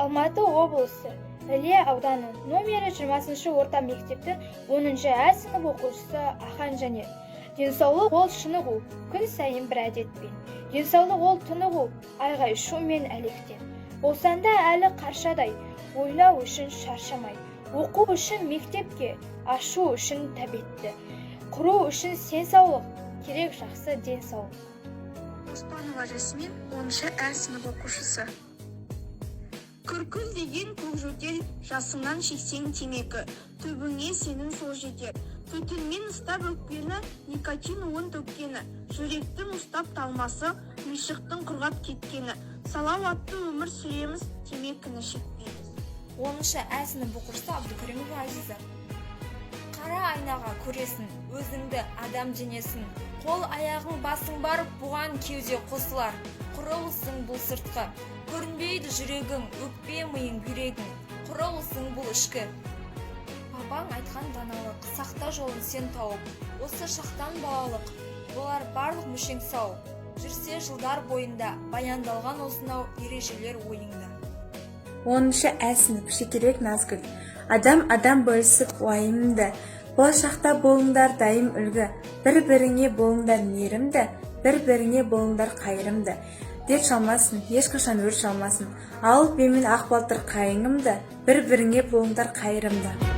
Алматы облысы Іле ауданы номері 20 орта мектептің 10-шы А сынып оқушысы Ахан Жанер. Денсаулық ол шынығу, күн сайын бір әдетпен. Денсаулық ол тынығу, айғай шу мен әлектен. Болсанда әлі қаршадай, ойлау үшін шаршамай. Оқу үшін мектепке, ашу үшін тәбетті. Құру үшін сенсаулық, керек жақсы денсаулық. Оспанова Жасмин, 10-шы А сынып оқушысы. Күркіл деген көкжөтел, жасыңнан шексең темекі, түбіңе сенің сол жетер. Төтелмен ұстап өкпені, никотин уын төккені, жүректің ұстап талмасы, мишықтың құрғап кеткені. Салауатты өмір сүреміз, темекіні шекпейміз. 10-шы А сынып оқушысы Абдукаримова Азиза. Қара айнаға көресің, өзіңді адам денесін. Қол аяғың басың барып, бұған кеуде қосылар. Құрылысың бұл сыртқы. Көрінбейді жүрегің, өкпе миың бүйрегің. Құрылысың бұл ішкі. Бабаң айтқан даналық, сақта жолын сен тауып. Осы шақтан балалық, болар барлық мүшең сау. Жүрсе жылдар бойында, баяндалған осынау ережелер ойыңда. 10-шы А сынып Шекербек Назгүл. Адам бөлісіп уайымды. Болашақта болыңдар дайым үлгі. Бір-біріңе болыңдар мейірімді, бір-біріңе болыңдар қайырымды. Дет шалмасын, ешқашан өр шалмасын. Алып емен ақ балтыр қайыңымды, бір-біріңе болыңдар қайырымды.